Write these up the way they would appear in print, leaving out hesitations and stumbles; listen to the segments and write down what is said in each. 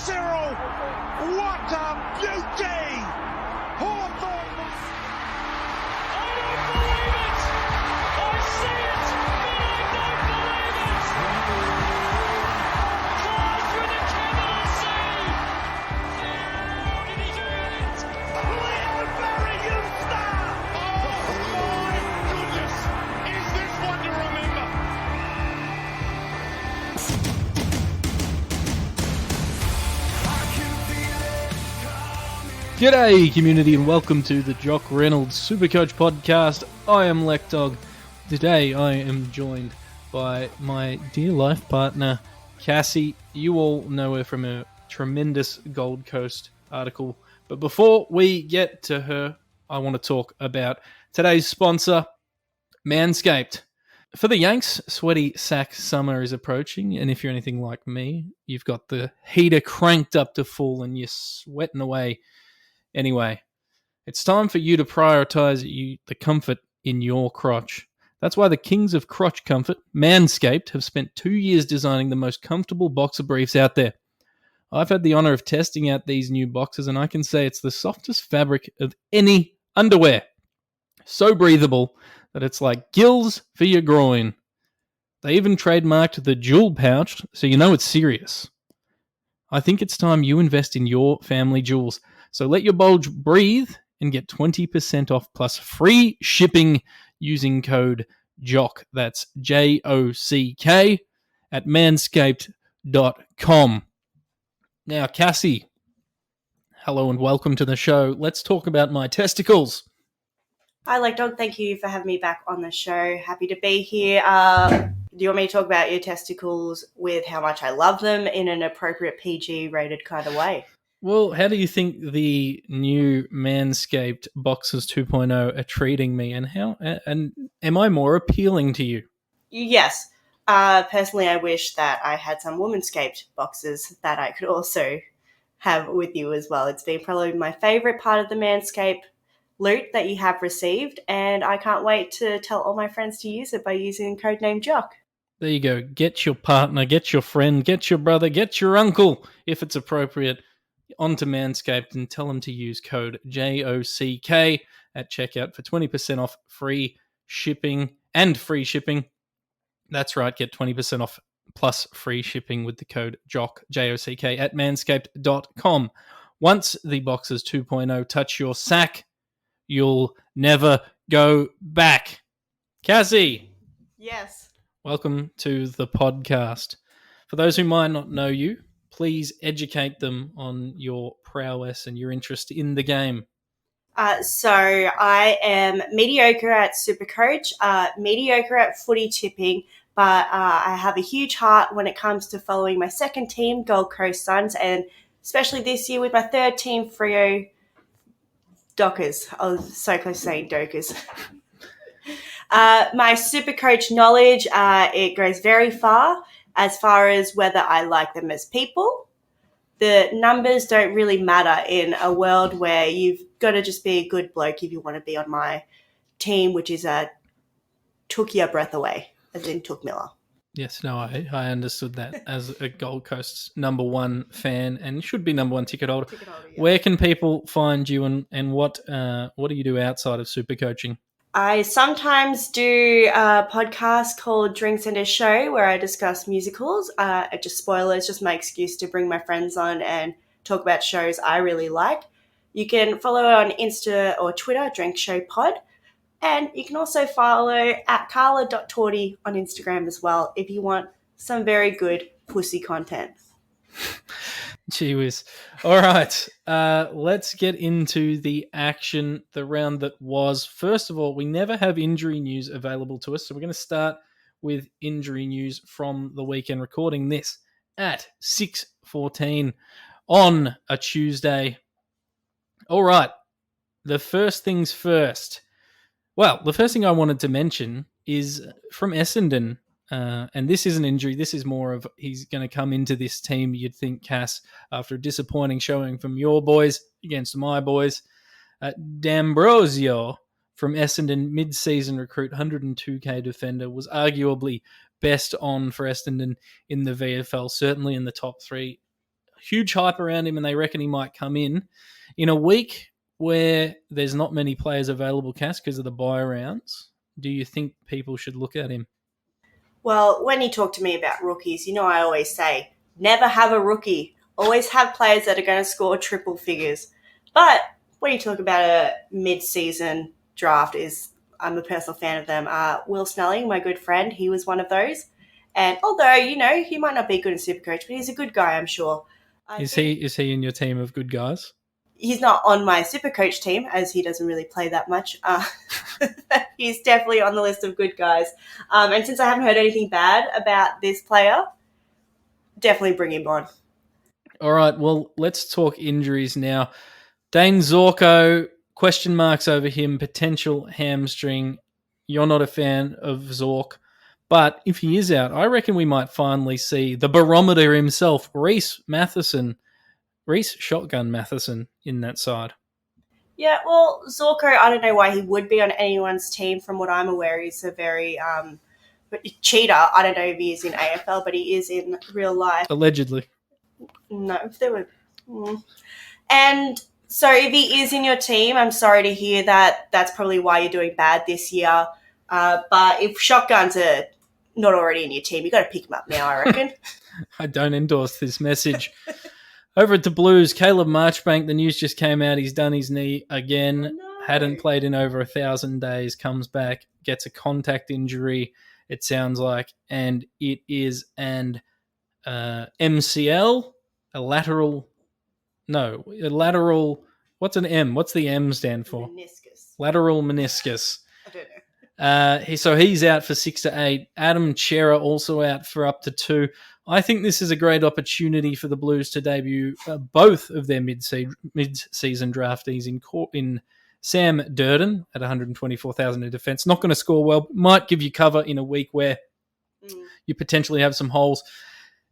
Cyril, what a beauty! Hawthorne. I don't believe it! I see it, but I don't believe it! Claus with a capital C! How did he do it? Clearbury, you star! Oh my goodness! Is this one to remember? G'day community and welcome to the Jock Reynolds Supercoach podcast. I am Lekdog. Today I am joined by my dear life partner Cassie. You all know her from her tremendous Gold Coast article. But before we get to her, I want to talk about today's sponsor, MANSCAPED. For the Yanks, sweaty sack summer is approaching, and if you're anything like me, you've got the heater cranked up to full and you're sweating away. Anyway, it's time for you to prioritize the comfort in your crotch. That's why the kings of crotch comfort, MANSCAPED, have spent 2 years designing the most comfortable boxer briefs out there. I've had the honor of testing out these new boxers, and I can say it's the softest fabric of any underwear. So breathable that it's like gills for your groin. They even trademarked the jewel pouch, so you know it's serious. I think it's time you invest in your family jewels. So let your bulge breathe and get 20% off plus free shipping using code JOCK. That's JOCK at manscaped.com. Now, Cassie, hello and welcome to the show. Let's talk about my testicles. Hi, Lekdog. Thank you for having me back on the show. Happy to be here. Do you want me to talk about your testicles with how much I love them in an appropriate PG-rated kind of way? Well, how do you think the new Manscaped Boxers 2.0 are treating me, and am I more appealing to you? Yes. Personally, I wish that I had some womanscaped boxes that I could also have with you as well. It's been probably my favourite part of the Manscaped loot that you have received, and I can't wait to tell all my friends to use it by using codename Jock. There you go. Get your partner, get your friend, get your brother, get your uncle, if it's appropriate, onto Manscaped and tell them to use code JOCK at checkout for 20% off free shipping and free shipping. That's right, get 20% off plus free shipping with the code JOCK, JOCK at manscaped.com. Once the Boxers 2.0 touch your sack, you'll never go back. Cassie. Yes. Welcome to the podcast. For those who might not know you, please educate them on your prowess and your interest in the game. So I am mediocre at Supercoach, mediocre at footy tipping, but I have a huge heart when it comes to following my second team, Gold Coast Suns, and especially this year with my third team, Freo Dockers. I was so close to saying Dokers. My Supercoach knowledge, it goes very far as whether I like them as people. The numbers don't really matter in a world where you've got to just be a good bloke if you want to be on my team, which is took your breath away, as in Took Miller. Yes, no, I understood that as a Gold Coast number one fan and should be number one ticket holder. Yeah. Where can people find you and what do you do outside of super coaching? I sometimes do a podcast called Drinks and a Show where I discuss musicals. Just spoilers, just my excuse to bring my friends on and talk about shows I really like. You can follow on Insta or Twitter, Drink Show Pod. And you can also follow at Carla.Torty on Instagram as well if you want some very good pussy content. Gee whiz. All right, let's get into the action, the round that was. First of all, we never have injury news available to us, so we're going to start with injury news from the weekend, recording this at 6:14 on a Tuesday. All right, the first things first. Well, the first thing I wanted to mention is from Essendon. And this is an injury. This is more of he's going to come into this team, you'd think, Cass, after a disappointing showing from your boys against my boys. D'Ambrosio from Essendon, mid-season recruit, 102k defender, was arguably best on for Essendon in the VFL, certainly in the top three. huge hype around him and they reckon he might come in a week where there's not many players available, Cass, because of the bye rounds. Do you think people should look at him? Well, when you talk to me about rookies, I always say, never have a rookie. Always have players that are going to score triple figures. But when you talk about a mid-season draft, I'm a personal fan of them. Will Snelling, my good friend, he was one of those. And although, he might not be good in Supercoach, but he's a good guy, I'm sure. Is he in your team of good guys? He's not on my Supercoach team, as he doesn't really play that much. He's definitely on the list of good guys. And since I haven't heard anything bad about this player, definitely bring him on. All right, well, let's talk injuries now. Dane Zorko, question marks over him, potential hamstring. You're not a fan of Zork. But if he is out, I reckon we might finally see the barometer himself, Reece Shotgun Matheson, in that side. Yeah, well, Zorko, I don't know why he would be on anyone's team. From what I'm aware, he's a very cheater. I don't know if he is in AFL, but he is in real life. Allegedly. No, if there were... And so if he is in your team, I'm sorry to hear that. That's probably why you're doing bad this year. But if Shotguns are not already in your team, you got to pick him up now, I reckon. I don't endorse this message. Over at the Blues, Caleb Marchbank, the news just came out. He's done his knee again. No. Hadn't played in over 1,000 days. Comes back, gets a contact injury, it sounds like. And it is an MCL, a lateral... No, a lateral... What's an M? What's the M stand for? Meniscus. Lateral meniscus. I don't know. So he's out for 6 to 8. Adam Chera also out for up to 2. I think this is a great opportunity for the Blues to debut both of their mid-season draftees in Sam Durden at 124,000 in defence. Not going to score well. Might give you cover in a week where you potentially have some holes.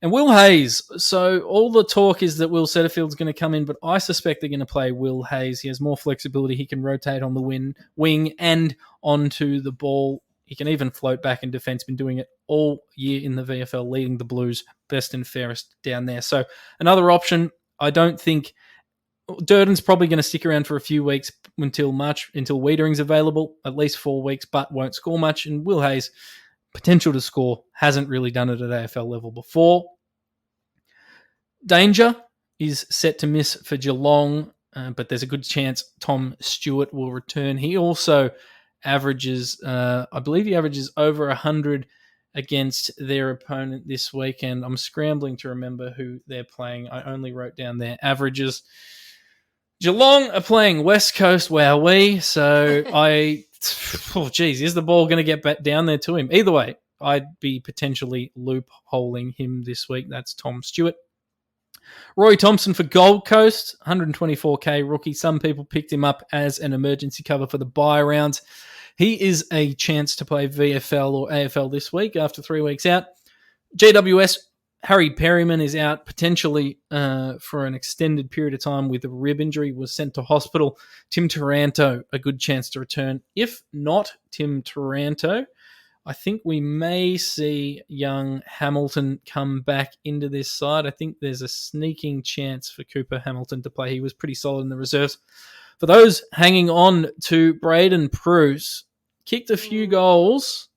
And Will Hayes. So all the talk is that Will Setterfield's going to come in, but I suspect they're going to play Will Hayes. He has more flexibility. He can rotate on the wing and onto the ball. He can even float back in defence. Been doing it all year in the VFL, leading the Blues best and fairest down there. So another option. I don't think Durden's probably going to stick around for a few weeks until Wiedering's available, at least 4 weeks, but won't score much. And Will Hayes, potential to score, hasn't really done it at AFL level before. Danger is set to miss for Geelong, but there's a good chance Tom Stewart will return. He also averages, I believe he averages over 100 against their opponent this weekend. I'm scrambling to remember who they're playing. I only wrote down their averages. Geelong are playing West Coast, wowee. So is the ball going to get back down there to him? Either way, I'd be potentially loopholing him this week. That's Tom Stewart. Roy Thompson for Gold Coast, 124k rookie. Some people picked him up as an emergency cover for the bye rounds. He is a chance to play VFL or AFL this week after 3 weeks out. GWS, Harry Perryman is out potentially for an extended period of time with a rib injury, was sent to hospital. Tim Taranto, a good chance to return. If not Tim Taranto, I think we may see young Hamilton come back into this side. I think there's a sneaking chance for Cooper Hamilton to play. He was pretty solid in the reserves. For those hanging on to Braydon Preuss, kicked a few goals,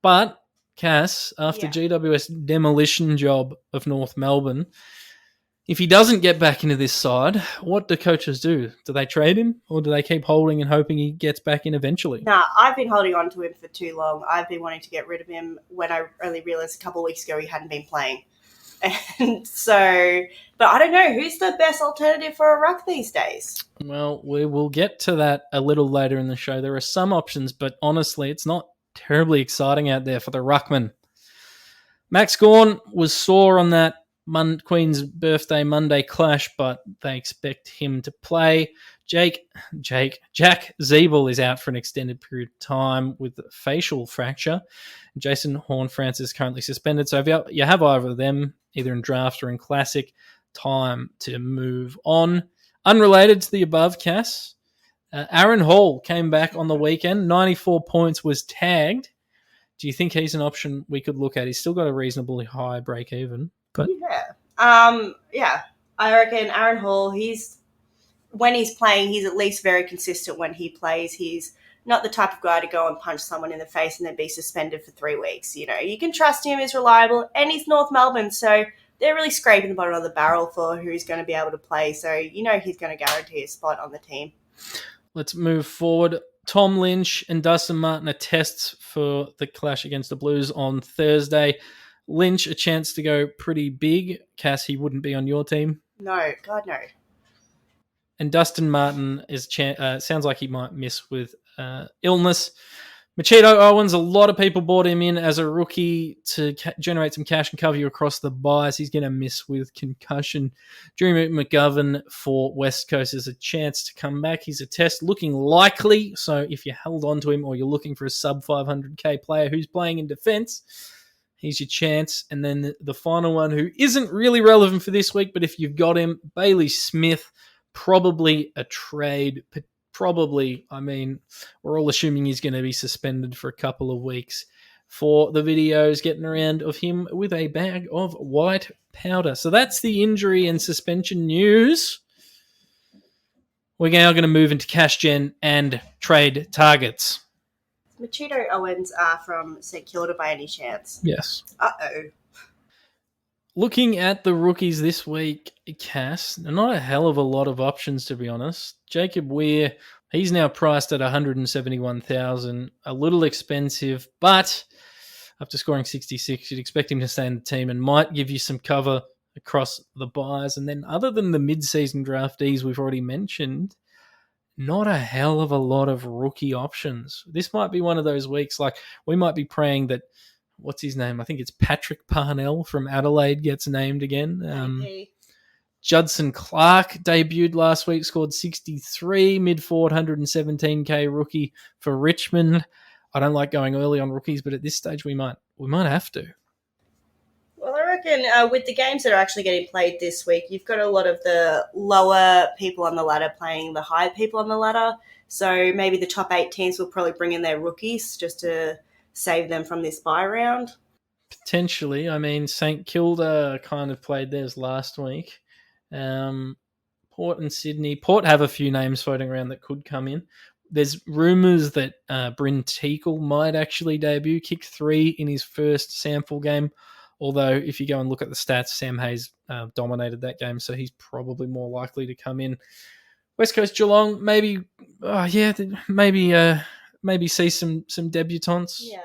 but Cass, after GWS demolition job of North Melbourne, if he doesn't get back into this side, what do coaches do? Do they trade him or do they keep holding and hoping he gets back in eventually? Nah, I've been holding on to him for too long. I've been wanting to get rid of him when I only realised a couple of weeks ago he hadn't been playing. And so, but I don't know, who's the best alternative for a ruck these days? Well, we will get to that a little later in the show. There are some options, but honestly, it's not terribly exciting out there for the ruckman. Max Gawn was sore on that Queen's Birthday Monday clash, but they expect him to play. Jack Zeeble is out for an extended period of time with a facial fracture. Jason Horne-Francis is currently suspended. So if you have either of them, either in draft or in classic, time to move on. Unrelated to the above, Cass, Aaron Hall came back on the weekend. 94 points, was tagged. Do you think he's an option we could look at? He's still got a reasonably high break even. But yeah. I I reckon Aaron Hall, when he's playing, he's at least very consistent when he plays. He's not the type of guy to go and punch someone in the face and then be suspended for 3 weeks. You know, you can trust him, he's reliable, and he's North Melbourne, so they're really scraping the bottom of the barrel for who's going to be able to play. So, you know, he's going to guarantee a spot on the team. Let's move forward. Tom Lynch and Dustin Martin are tests for the clash against the Blues on Thursday. Lynch, a chance to go pretty big. Cass, he wouldn't be on your team. No, God, no. And Dustin Martin sounds like he might miss with illness. Machito Owens, a lot of people bought him in as a rookie to generate some cash and cover you across the buys. He's going to miss with concussion. Drew McGovern for West Coast is a chance to come back. He's a test looking likely, so if you held on to him or you're looking for a sub 500k player who's playing in defense, here's your chance. And then the final one, who isn't really relevant for this week, but if you've got him, Bailey Smith, probably a trade. Probably, I mean, we're all assuming he's going to be suspended for a couple of weeks for the videos getting around of him with a bag of white powder. So that's the injury and suspension news. We're now going to move into cash gen and trade targets. Machito Owens are from St Kilda by any chance? Yes. Uh-oh. Looking at the rookies this week, Cass, not a hell of a lot of options, to be honest. Jacob Weir, he's now priced at $171,000, a little expensive, but after scoring 66, you'd expect him to stay in the team and might give you some cover across the buys. And then other than the mid-season draftees we've already mentioned, not a hell of a lot of rookie options. This might be one of those weeks, like we might be praying that, what's his name? I think it's Patrick Parnell from Adelaide gets named again. Judson Clarke debuted last week, scored 63, mid-forward, 117k rookie for Richmond. I don't like going early on rookies, but at this stage we might have to. Well, I reckon with the games that are actually getting played this week, you've got a lot of the lower people on the ladder playing the higher people on the ladder. So maybe the top 8 teams will probably bring in their rookies just to save them from this bye round. Potentially. I mean, St Kilda kind of played theirs last week. Port and Sydney. Port have a few names floating around that could come in. There's rumours that Brynn Teakle might actually debut, kick 3 in his first sample game. Although, if you go and look at the stats, Sam Hayes dominated that game, so he's probably more likely to come in. West Coast Geelong, maybe see some debutants. Yeah.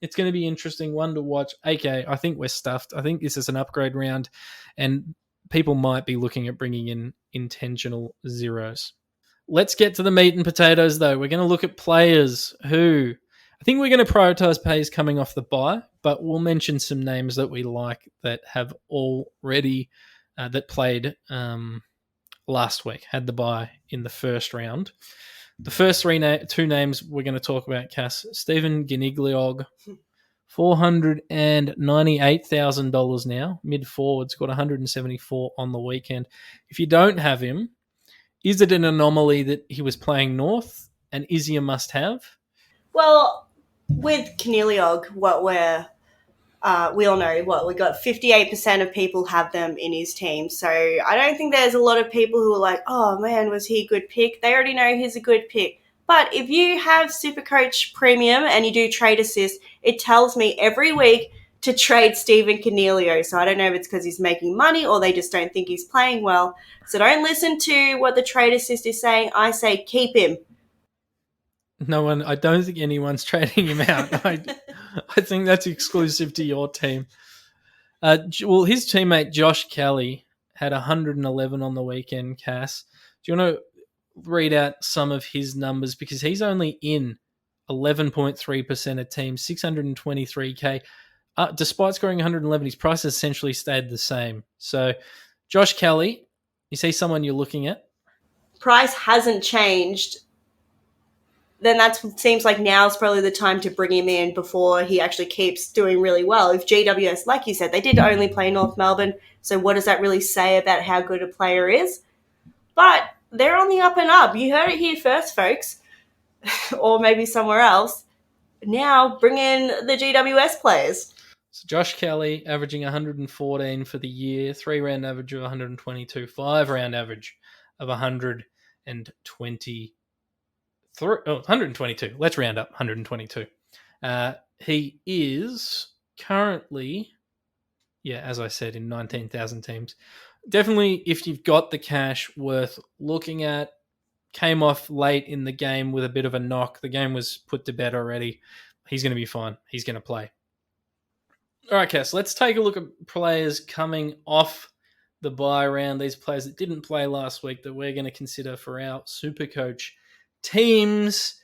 It's going to be interesting, one to watch. AK, I think we're stuffed. I think this is an upgrade round, and people might be looking at bringing in intentional zeros. Let's get to the meat and potatoes, though. We're going to look at players who... I think we're going to prioritise players coming off the bye, but we'll mention some names that we like that have already... that played last week, had the bye in the first round. The first two names we're going to talk about, Cass. Stephen Ginigliog, $498,000 now. Mid-forward's got 174 on the weekend. If you don't have him, is it an anomaly that he was playing North? And is he a must-have? Well, with Kanileog, we all know we got 58% of people have them in his team. So I don't think there's a lot of people who are like, oh man, was he a good pick? They already know he's a good pick. But if you have Supercoach Premium and you do trade assist, it tells me every week to trade Stephen Canelio. So I don't know if it's because he's making money or they just don't think he's playing well. So don't listen to what the trade assist is saying. I say keep him. No one, I don't think anyone's trading him out. I think that's exclusive to your team. Well, his teammate Josh Kelly had 111 on the weekend, Cass. Do you want to read out some of his numbers? Because he's only in 11.3% of teams, 623k. Despite scoring 111, his price has essentially stayed the same. So, Josh Kelly, is he someone you're looking at? Price hasn't changed. Then that seems like now's probably the time to bring him in before he actually keeps doing really well. If GWS, like you said, they did only play North Melbourne, so what does that really say about how good a player is? But they're on the up and up. You heard it here first, folks. Or maybe somewhere else. Now bring in the GWS players. So Josh Kelly averaging 114 for the year, 3-round average of 122, 5-round average of 122. Let's round up 122. He is currently, as I said, in 19,000 teams. Definitely, if you've got the cash, worth looking at. Came off late in the game with a bit of a knock. The game was put to bed already. He's going to be fine. He's going to play. All right, Cass, let's take a look at players coming off the bye round. These players that didn't play last week that we're going to consider for our Supercoach teams.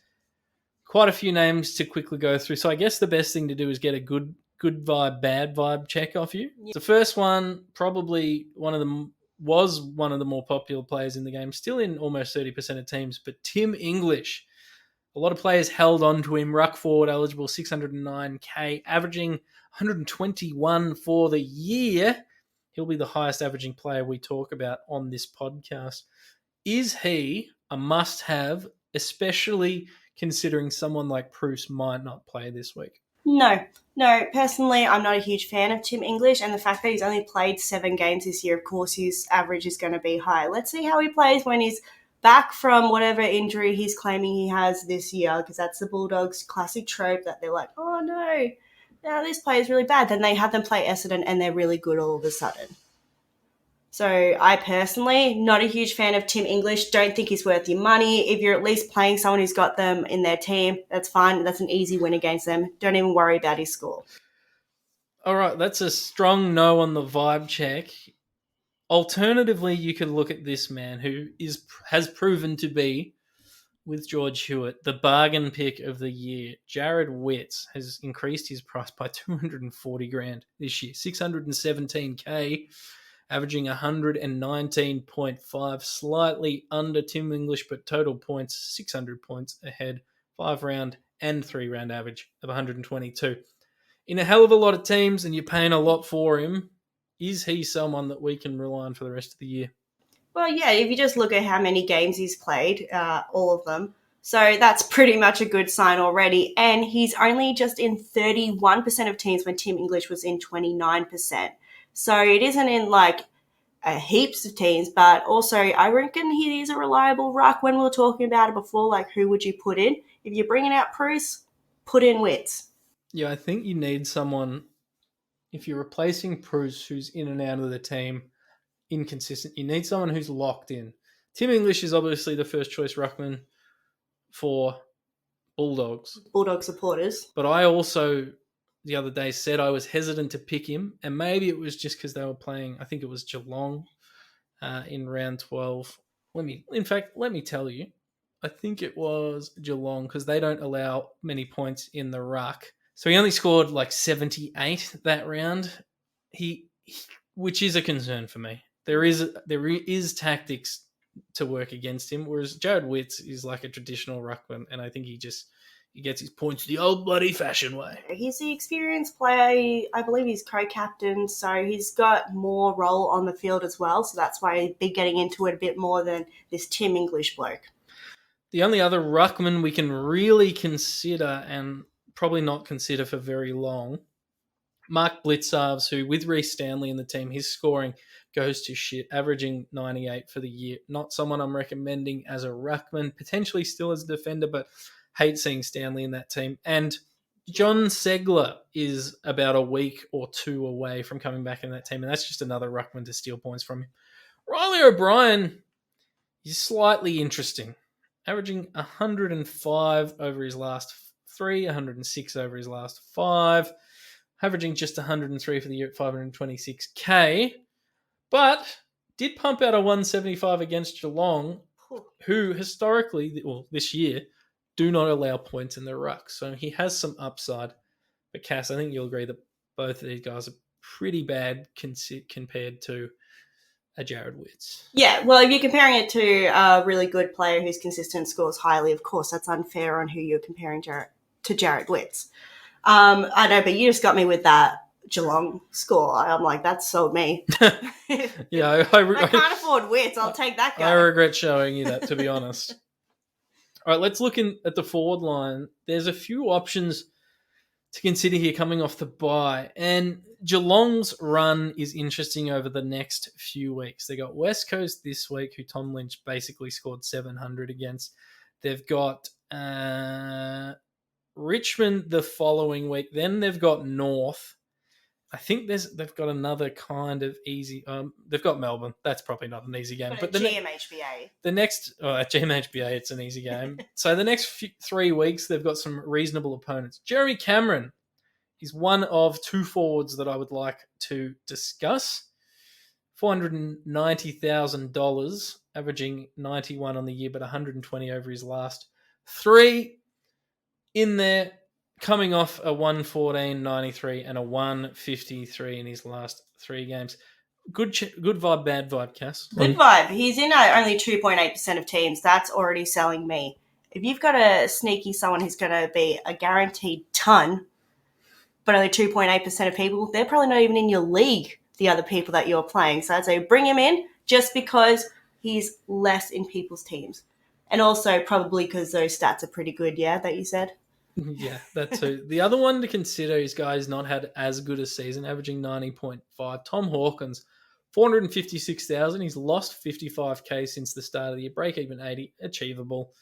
Quite a few names to quickly go through. So I guess the best thing to do is get a good vibe, bad vibe check off you. Yeah. The first one, probably was one of the more popular players in the game, still in almost 30% of teams, but Tim English. A lot of players held on to him. Ruck forward eligible, 609k, averaging 121 for the year. He'll be the highest averaging player we talk about on this podcast. Is he a must-have, especially considering someone like Preuss might not play this week? No. Personally, I'm not a huge fan of Tim English, and the fact that he's only played 7 games this year, of course, his average is going to be high. Let's see how he plays when he's back from whatever injury he's claiming he has this year, because that's the Bulldogs' classic trope that they're like, oh no, now this player's really bad. Then they have them play Essendon and they're really good all of a sudden. So I personally, not a huge fan of Tim English. Don't think he's worth your money. If you're at least playing someone who's got them in their team, that's fine. That's an easy win against them. Don't even worry about his score. All right, that's a strong no on the vibe check. Alternatively, you could look at this man who has proven to be, with George Hewitt, the bargain pick of the year. Jarrod Witts has increased his price by 240 grand this year, 617k. Averaging 119.5, slightly under Tim English, but total points, 600 points ahead, 5-round and 3-round average of 122. In a hell of a lot of teams, and you're paying a lot for him, is he someone that we can rely on for the rest of the year? Well, yeah, if you just look at how many games he's played, all of them, so that's pretty much a good sign already. And he's only just in 31% of teams when Tim English was in 29%. So it isn't in like heaps of teams, but also I reckon he is a reliable ruck. When we were talking about it before, like who would you put in? If you're bringing out Preuss, put in Witts. Yeah, I think you need someone, if you're replacing Preuss, who's in and out of the team, inconsistent, you need someone who's locked in. Tim English is obviously the first choice ruckman for Bulldogs. Bulldog supporters. But I also, the other day, said I was hesitant to pick him, and maybe it was just because they were playing, I think it was Geelong in round 12. Let me tell you, I think it was Geelong because they don't allow many points in the ruck. So he only scored like 78 that round, which is a concern for me. There is tactics to work against him, whereas Jarrod Witts is like a traditional ruckman, and I think he gets his points the old bloody fashioned way. He's the experienced player. I believe he's co-captain, so he's got more role on the field as well. So that's why he'd be getting into it a bit more than this Tim English bloke. The only other ruckman we can really consider, and probably not consider for very long, Mark Blitzarves, who with Reece Stanley in the team, his scoring goes to shit, averaging 98 for the year. Not someone I'm recommending as a ruckman, potentially still as a defender, but hate seeing Stanley in that team. And John Segler is about a week or two away from coming back in that team, and that's just another ruckman to steal points from him. Riley O'Brien is slightly interesting, averaging 105 over his last 3, 106 over his last 5, averaging just 103 for the year at 526k, but did pump out a 175 against Geelong, who historically, this year, do not allow points in the ruck. So he has some upside. But Cass, I think you'll agree that both of these guys are pretty bad compared to a Jarrod Witts. Yeah, well, if you're comparing it to a really good player who's consistent, scores highly, of course, that's unfair on who you're comparing to Jarrod Witts. I know, but you just got me with that Geelong score. I'm like, that sold me. Yeah, I can't afford Witts. I'll take that guy. I regret showing you that, to be honest. All right, let's look at the forward line. There's a few options to consider here coming off the bye. And Geelong's run is interesting over the next few weeks. They got West Coast this week, who Tom Lynch basically scored 700 against. They've got Richmond the following week. Then they've got North. I think they've got another kind of easy. They've got Melbourne. That's probably not an easy game. But GMHBA. The next at GMHBA, it's an easy game. So the next 3 weeks, they've got some reasonable opponents. Jeremy Cameron is one of two forwards that I would like to discuss. $490,000, averaging 91 on the year, but 120 over his last 3. In there, coming off a 114.93 and a 153 in his last 3 games. Good vibe, bad vibe, Cass. Good vibe. He's in only 2.8% of teams. That's already selling me. If you've got a sneaky someone who's going to be a guaranteed ton, but only 2.8% of people, they're probably not even in your league, the other people that you're playing. So I'd say bring him in just because he's less in people's teams. And also probably because those stats are pretty good, yeah, that you said? Yeah, that too. The other one to consider is guys not had as good a season, averaging 90.5. Tom Hawkins, 456,000. He's lost 55K since the start of the year. Break even 80, achievable.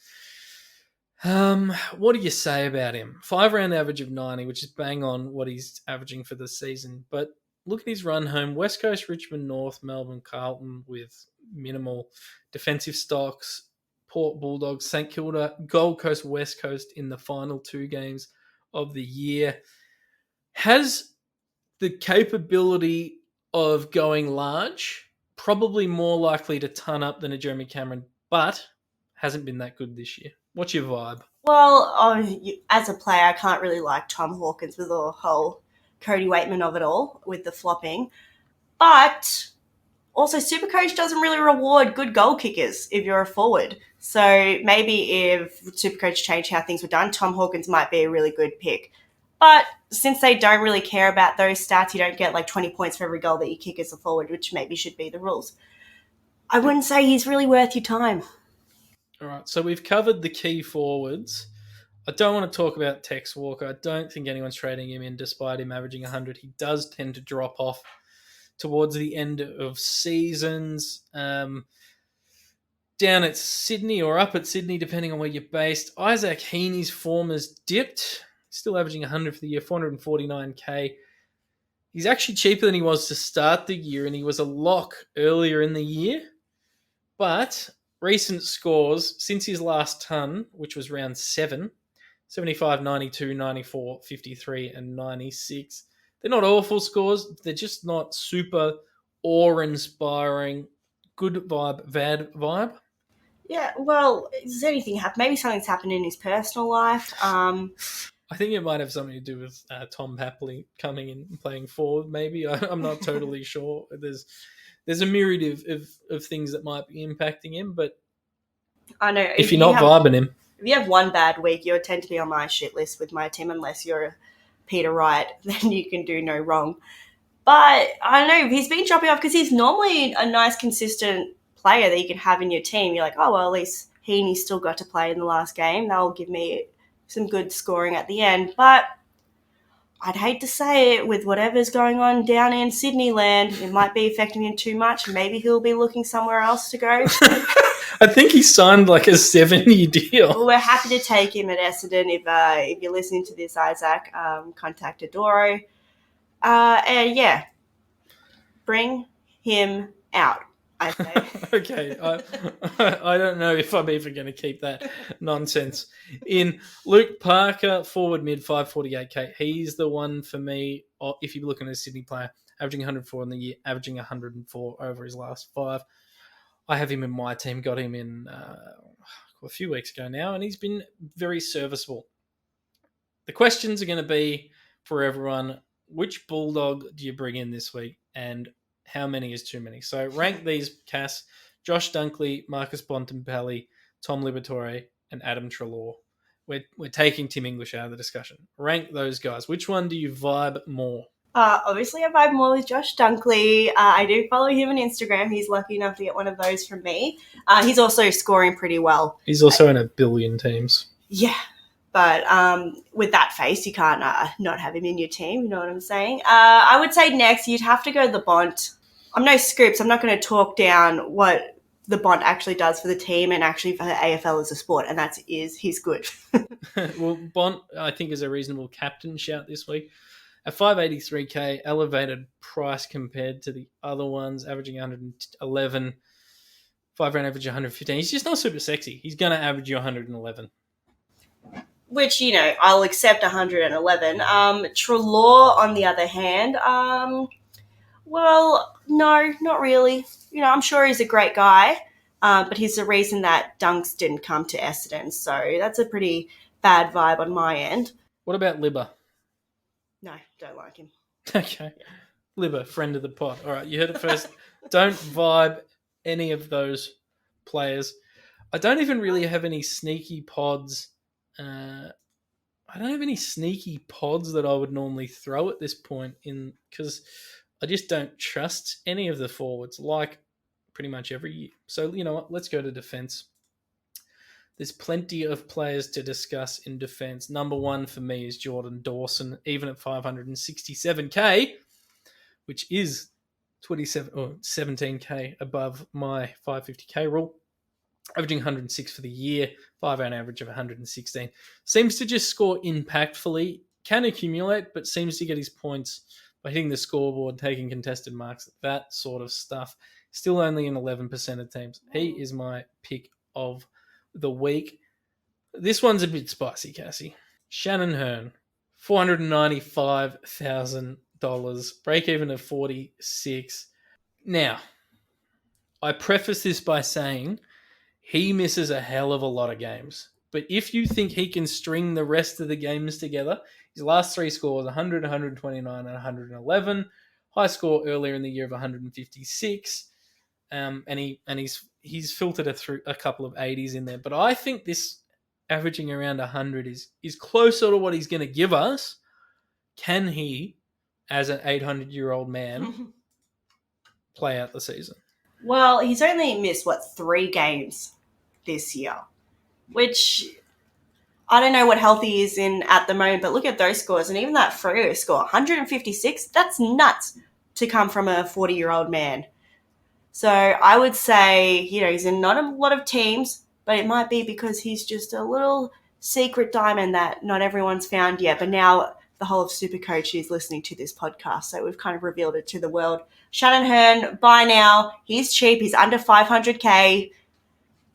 What do you say about him? 5-round average of 90, which is bang on what he's averaging for the season. But look at his run home. West Coast, Richmond, North, Melbourne, Carlton with minimal defensive stocks. Port Bulldogs, St Kilda, Gold Coast, West Coast in the final 2 games of the year. Has the capability of going large, probably more likely to ton up than a Jeremy Cameron, but hasn't been that good this year. What's your vibe? Well, as a player, I can't really like Tom Hawkins with the whole Cody Waitman of it all, with the flopping. But also, Supercoach doesn't really reward good goal kickers if you're a forward. So maybe if Supercoach changed how things were done, Tom Hawkins might be a really good pick. But since they don't really care about those stats, you don't get like 20 points for every goal that you kick as a forward, which maybe should be the rules. I wouldn't say he's really worth your time. All right, so we've covered the key forwards. I don't want to talk about Tex Walker. I don't think anyone's trading him in despite him averaging 100. He does tend to drop off towards the end of seasons. Down at Sydney or up at Sydney, depending on where you're based. Isaac Heaney's form has dipped. Still averaging 100 for the year, 449K. He's actually cheaper than he was to start the year, and he was a lock earlier in the year. But recent scores since his last ton, which was round 7, 75, 92, 94, 53, and 96. They're not awful scores. They're just not super awe-inspiring. Good vibe, bad vibe. Yeah, well, does anything happen? Maybe something's happened in his personal life. I think it might have something to do with Tom Hapley coming in and playing forward, maybe. I'm not totally sure. There's a myriad of things that might be impacting him, but I know if you're not vibing him. If you have one bad week, you'll tend to be on my shit list with my team unless you're Peter Wright, then you can do no wrong. But I don't know, he's been dropping off because he's normally a nice, consistent player that you can have in your team. You're like, oh, well, at least Heaney still got to play in the last game. That'll give me some good scoring at the end. But I'd hate to say it, with whatever's going on down in Sydney land, it might be affecting him too much. Maybe he'll be looking somewhere else to go. I think he signed like a 7-year deal. Well, we're happy to take him at Essendon. If you're listening to this, Isaac, contact Adoro. And yeah, bring him out, I say. Okay, I don't know if I'm even going to keep that nonsense in. Luke Parker, forward mid, 548K. He's the one for me, if you're looking at a Sydney player, averaging 104 in the year, averaging 104 over his last 5. I have him in my team, got him in a few weeks ago now, and he's been very serviceable. The questions are going to be for everyone, which Bulldog do you bring in this week, and how many is too many? So rank these, Cass: Josh Dunkley, Marcus Bontempelli, Tom Liberatore, and Adam Treloar. We're taking Tim English out of the discussion. Rank those guys. Which one do you vibe more? Obviously, I vibe more with Josh Dunkley. I do follow him on Instagram. He's lucky enough to get one of those from me. He's also scoring pretty well. He's also in 1 billion teams. Yeah, But with that face, you can't not have him in your team. You know what I'm saying? I would say next you'd have to go the Bont. I'm no Scoops. I'm not going to talk down what the Bont actually does for the team and actually for the AFL as a sport, and he's good. Well, Bont, I think, is a reasonable captain shout this week. At 583k, elevated price compared to the other ones, averaging 111, 5-round average 115. He's just not super sexy. He's going to average you 111. Which, I'll accept 111. Trelaw, on the other hand, well, no, not really. I'm sure he's a great guy, but he's the reason that Dunks didn't come to Essendon. So that's a pretty bad vibe on my end. What about Libba? No, don't like him. Okay. Libba, friend of the pod. All right, you heard it first. Don't vibe any of those players. I don't even really have any sneaky pods. I don't have any sneaky pods that I would normally throw at this point because I just don't trust any of the forwards like pretty much every year. So, you know what? Let's go to defense. There's plenty of players to discuss in defense. Number one for me is Jordan Dawson, even at 567k, which is 17k above my 550k rule. Averaging 106 for the year, 5-round average of 116. Seems to just score impactfully, can accumulate, but seems to get his points by hitting the scoreboard, taking contested marks, that sort of stuff. Still only in 11% of teams. He is my pick of the week. This one's a bit spicy, Cassie. Shannon Hurn, $495,000, break even of 46. Now, I preface this by saying he misses a hell of a lot of games. But if you think he can string the rest of the games together, his last three scores, 100, 129, and 111. High score earlier in the year of 156. And he's filtered through a couple of 80s in there. But I think this averaging around 100 is closer to what he's going to give us. Can he, as an 800-year-old man, play out the season? Well, he's only missed, 3 games this year, which I don't know what health he is in at the moment, but look at those scores. And even that Freo score, 156, that's nuts to come from a 40-year-old man. So I would say, he's in not a lot of teams, but it might be because he's just a little secret diamond that not everyone's found yet. But now the whole of Supercoach is listening to this podcast, so we've kind of revealed it to the world. Shannon Hurn, buy now. He's cheap. He's under 500k.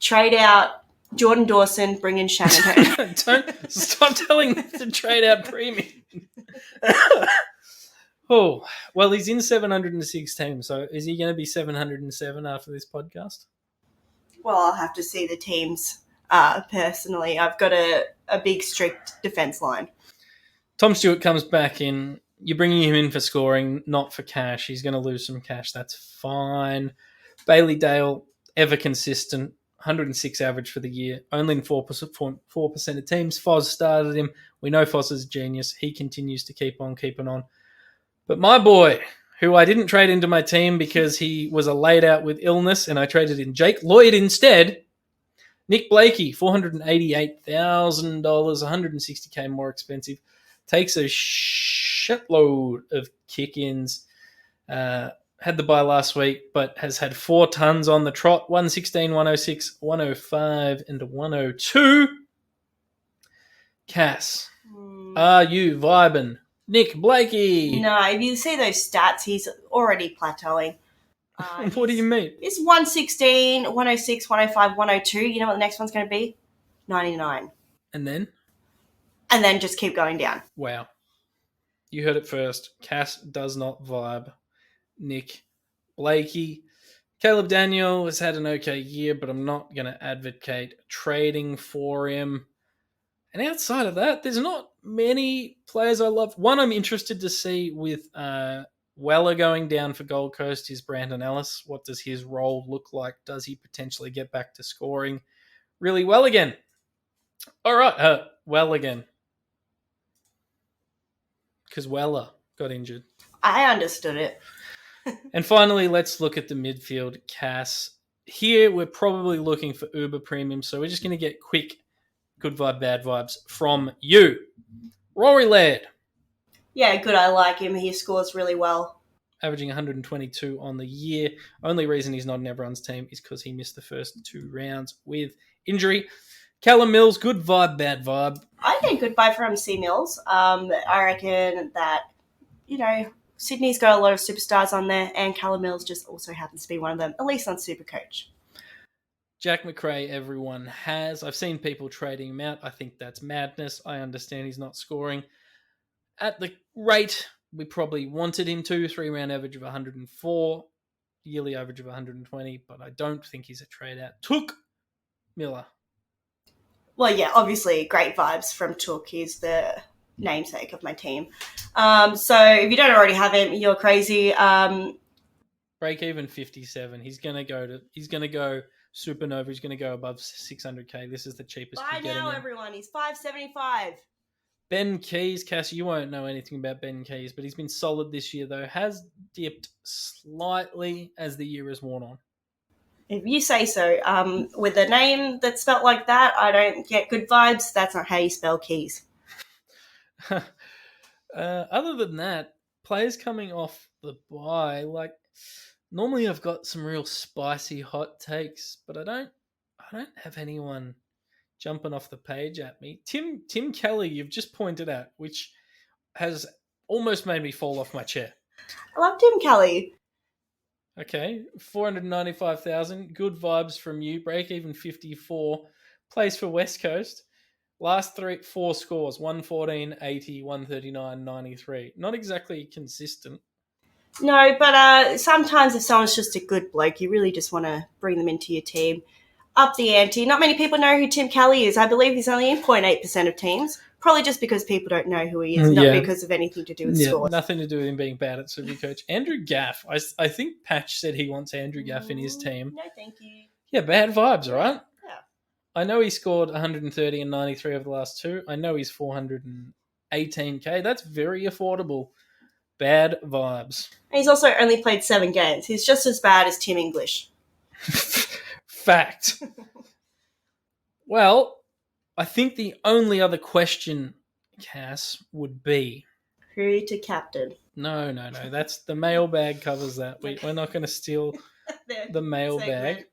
Trade out Jordan Dawson, bring in Shannon Hurn. Don't stop telling me to trade out premium. Oh, well, he's in 706 teams, so is he going to be 707 after this podcast? Well, I'll have to see the teams personally. I've got a big, strict defence line. Tom Stewart comes back in. You're bringing him in for scoring, not for cash. He's going to lose some cash. That's fine. Bailey Dale, ever consistent, 106 average for the year, only in 4% of teams. Foz started him. We know Foz is a genius. He continues to keep on keeping on. But my boy, who I didn't trade into my team because he was a laid out with illness, and I traded in Jake Lloyd instead, Nick Blakey, $488,000, 160k more expensive, takes a shitload of kick-ins. Had the bye last week, but has had 4 tons on the trot, 116, 106, 105, and 102. Cass, are you vibing? Nick Blakey. No, if you see those stats, he's already plateauing. What do you mean? It's 116, 106, 105, 102. You know what the next one's going to be? 99. And then? And then just keep going down. Wow. You heard it first. Cass does not vibe. Nick Blakey. Caleb Daniel has had an okay year, but I'm not going to advocate trading for him. And outside of that, there's not many players I love. One I'm interested to see with Weller going down for Gold Coast is Brandon Ellis. What does his role look like? Does he potentially get back to scoring really well again? All right, well again. Because Weller got injured. I understood it. And finally, let's look at the midfield, Cass. Here, we're probably looking for uber premium, so we're just going to get quick good vibe, bad vibes from you. Rory Laird, Yeah, good. I like him. He scores really well. averaging 122 on the year. Only reason he's not in everyone's team is because he missed the first 2 rounds with injury. Callum Mills, good vibe, bad vibe. I think good vibe from C Mills. I reckon that, Sydney's got a lot of superstars on there, and Callum Mills just also happens to be one of them, at least on Supercoach. Jack McRae, everyone has. I've seen people trading him out. I think that's madness. I understand he's not scoring at the rate we probably wanted him to. 3-round average of 104, yearly average of 120, but I don't think he's a trade out. Took Miller. Well, yeah, obviously great vibes from Took. He's the namesake of my team. So if you don't already have him, you're crazy. Break even 57. He's gonna go supernova. He's gonna go above 600k. This is the cheapest. Buy now, everyone. He's $5.75. Ben Keys, Cassie, you won't know anything about Ben Keys, but he's been solid this year though. Has dipped slightly as the year has worn on. If you say so. With a name that's spelt like that, I don't get good vibes. That's not how you spell Keys. Other than that, players coming off the bye, like normally I've got some real spicy hot takes, but I don't have anyone jumping off the page at me. Tim Kelly, you've just pointed out, which has almost made me fall off my chair. I love Tim Kelly. Okay, 495,000. Good vibes from you. Break even 54. Plays for West Coast. Last 4 scores, 114, 80, 139, 93. Not exactly consistent. No, but sometimes if someone's just a good bloke, you really just want to bring them into your team. Up the ante. Not many people know who Tim Kelly is. I believe he's only in 0.8% of teams. Probably just because people don't know who he is, not because of anything to do with scores. Nothing to do with him being bad at Supercoach. Andrew Gaff. I think Patch said he wants Andrew Gaff in his team. No, thank you. Yeah, bad vibes, right? Yeah. I know he scored 130 and 93 over the last 2. I know he's 418k. That's very affordable. Bad vibes. And he's also only played 7 games. He's just as bad as Tim English. Fact. Well, I think the only other question, Cass, would be... Who to captain? No. That's the mailbag covers that. We're not going to steal the mailbag.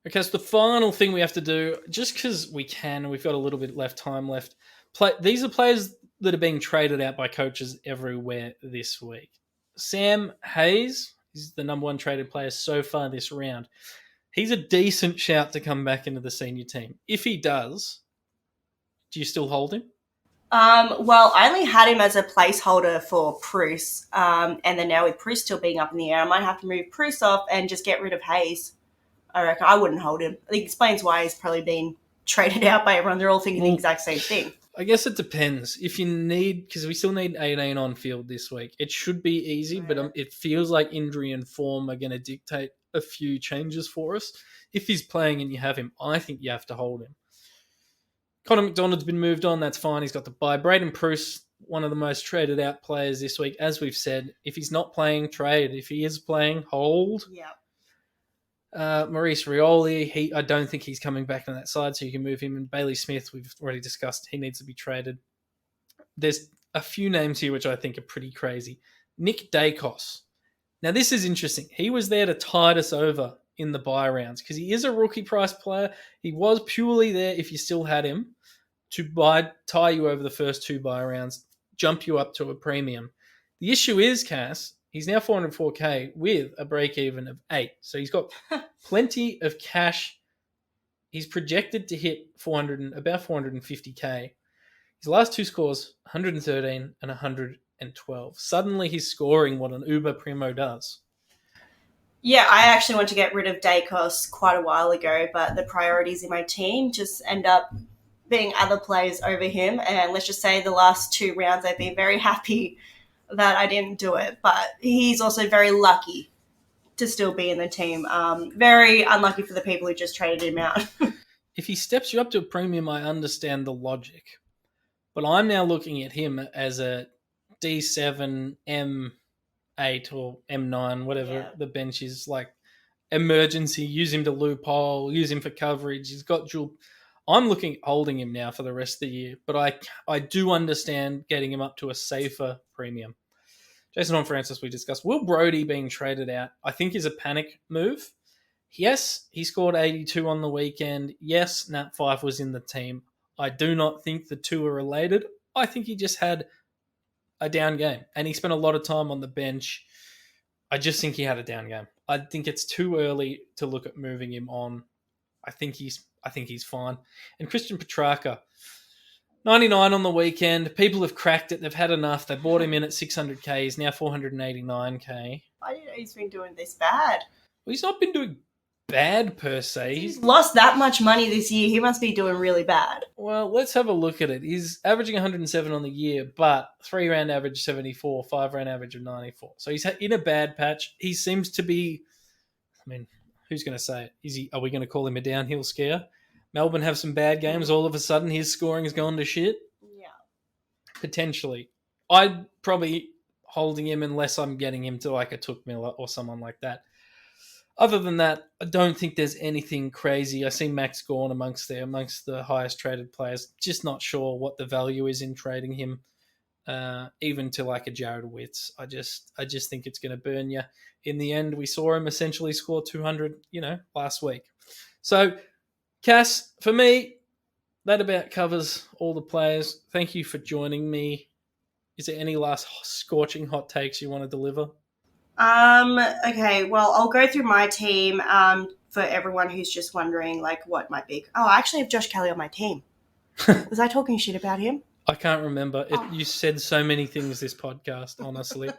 Okay, so the final thing we have to do, just because we can, we've got a little bit time left. These are players that are being traded out by coaches everywhere this week. Sam Hayes is the number 1 traded player so far this round. He's a decent shout to come back into the senior team. If he does, do you still hold him? Well, I only had him as a placeholder for Preuss, and then now with Preuss still being up in the air, I might have to move Preuss off and just get rid of Hayes. I reckon I wouldn't hold him. It explains why he's probably been traded out by everyone. They're all thinking the exact same thing. I guess it depends. If you need, because we still need 18 on field this week, it should be easy, but it feels like injury and form are going to dictate a few changes for us. If he's playing and you have him, I think you have to hold him. Connor McDonald's been moved on. That's fine. He's got the bye. Braydon Preuss, one of the most traded out players this week. As we've said, if he's not playing, trade. If he is playing, hold. Yeah. Maurice Rioli, I don't think he's coming back on that side, so you can move him. And Bailey Smith, we've already discussed, he needs to be traded. There's a few names here which I think are pretty crazy. Nick Dacos. Now, this is interesting. He was there to tide us over in the bye rounds because he is a rookie price player. He was purely there, if you still had him, to tie you over the first 2 bye rounds, jump you up to a premium. The issue is, Cass, he's now 404k with a break-even of 8. So he's got plenty of cash. He's projected to hit about 450k. His last 2 scores, 113 and 112. Suddenly he's scoring what an Uber Primo does. Yeah, I actually want to get rid of Dacos quite a while ago, but the priorities in my team just end up being other players over him. And let's just say the last 2 rounds I've been very happy that I didn't do it. But he's also very lucky to still be in the team. Very unlucky for the people who just traded him out. If he steps you up to a premium, I understand the logic. But I'm now looking at him as a D7, M8 or M9, whatever the bench is, like emergency, use him to loophole, use him for coverage. He's got dual. I'm looking at holding him now for the rest of the year, but I do understand getting him up to a safer premium. Jason on Francis, we discussed. Will Brodie being traded out, I think, is a panic move. Yes, he scored 82 on the weekend. Yes, Nat Fyfe was in the team. I do not think the two are related. I think he just had a down game, and he spent a lot of time on the bench. I just think he had a down game. I think it's too early to look at moving him on. I think he's fine. And Christian Petrarca, 99 on the weekend. People have cracked it. They've had enough. They bought him in at 600k. He's now 489k. I didn't know he's been doing this bad. Well, he's not been doing bad per se. He's lost that much money this year. He must be doing really bad. Well, let's have a look at it. He's averaging 107 on the year, but 3-round average 74, 5-round average of 94. So he's in a bad patch. He seems to be, I mean, who's going to say it? Are we going to call him a downhill skier? Melbourne have some bad games. All of a sudden, his scoring has gone to shit? Yeah. Potentially. I'd probably holding him unless I'm getting him to like a Took Miller or someone like that. Other than that, I don't think there's anything crazy. I see Max Gawn amongst the highest traded players. Just not sure what the value is in trading him, even to like a Jarrod Witts. I just think it's going to burn you. In the end, we saw him essentially score 200, last week. So, Cass, for me, that about covers all the players. Thank you for joining me. Is there any last scorching hot takes you want to deliver? Okay, well, I'll go through my team, for everyone who's just wondering, like, what might be. Oh, I actually have Josh Kelly on my team. Was I talking shit about him? I can't remember. You said so many things this podcast, honestly.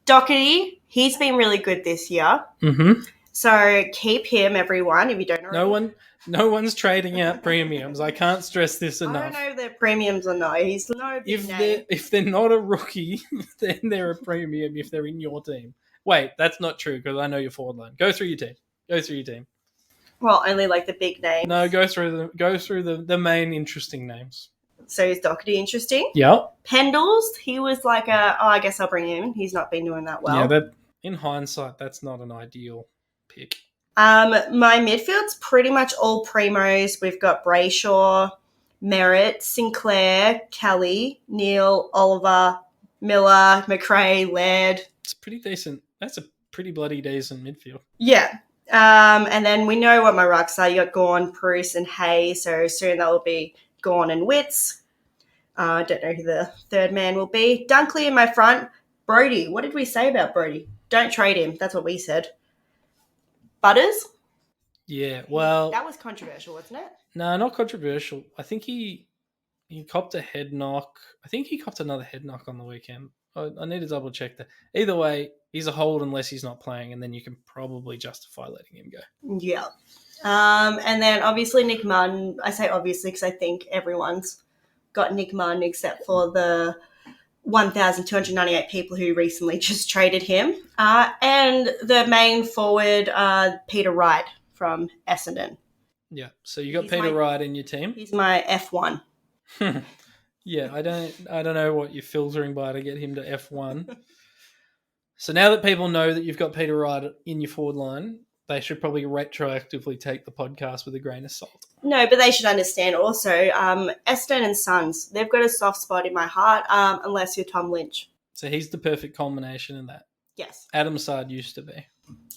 Doherty, he's been really good this year. Mm-hmm. So keep him, everyone, if you don't know. No one's trading out premiums. I can't stress this enough. I don't know if they're premiums or not. He's no big name. If they're not a rookie, then they're a premium if they're in your team. Wait, that's not true because I know your forward line. Go through your team. Well, only like the big names. No, go through the main interesting names. So is Doherty interesting? Yeah. Pendles, he was like I guess I'll bring him in. He's not been doing that well. Yeah, in hindsight, that's not an ideal pick. My midfield's pretty much all primos. We've got Brayshaw, Merritt, Sinclair, Kelly, Neal, Oliver, Miller, McRae, Laird. It's pretty decent. That's a pretty bloody decent midfield. Yeah. And then we know what my rucks are. You got Gawn, Preuss, and Hay. So soon that will be Gawn and Witts. I don't know who the third man will be. Dunkley in my front. Brodie. What did we say about Brodie? Don't trade him. That's what we said. Butters? Yeah, well... That was controversial, wasn't it? No, not controversial. I think he copped a head knock. I think he copped another head knock on the weekend. I need to double check that. Either way, he's a hold unless he's not playing, and then you can probably justify letting him go. Yeah. And then obviously Nick Martin. I say obviously because I think everyone's got Nick Martin except for the 1,298 people who recently just traded him. And the main forward, Peter Wright from Essendon. Yeah, so you got Peter Wright in your team. He's my F1. Yeah, I don't know what you're filtering by to get him to F1. So now that people know that you've got Peter Wright in your forward line, they should probably retroactively take the podcast with a grain of salt. No, but they should understand also, Essendon and Suns, they've got a soft spot in my heart, unless you're Tom Lynch. So he's the perfect culmination in that. Yes. Adam Sard used to be.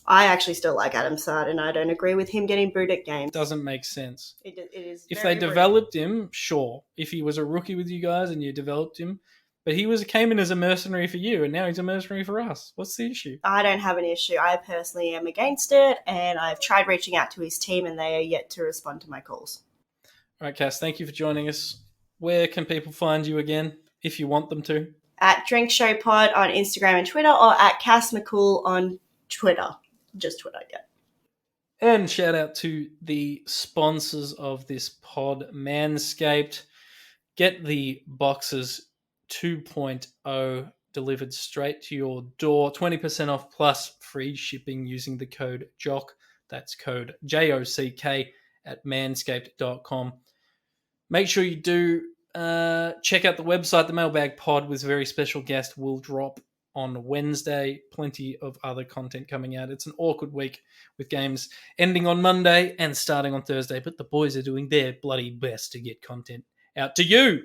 I actually still like Adam Sard, and I don't agree with him getting booed at games. Doesn't make sense. It is. If they developed him, sure. If he was a rookie with you guys and you developed him, but he came in as a mercenary for you, and now he's a mercenary for us. What's the issue? I don't have an issue. I personally am against it, and I've tried reaching out to his team, and they are yet to respond to my calls. All right, Cass, thank you for joining us. Where can people find you again, if you want them to? At Drink Show Pod on Instagram and Twitter, or at Cass McCool on Twitter. Just Twitter, yeah. And shout out to the sponsors of this pod, Manscaped. Get the Boxers 2.0 delivered straight to your door. 20% off plus free shipping using the code JOCK. That's code JOCK at manscaped.com. Make sure you do check out the website. The Mailbag Pod with a very special guest will drop on Wednesday. Plenty of other content coming out. It's an awkward week with games ending on Monday and starting on Thursday, but the boys are doing their bloody best to get content out to you.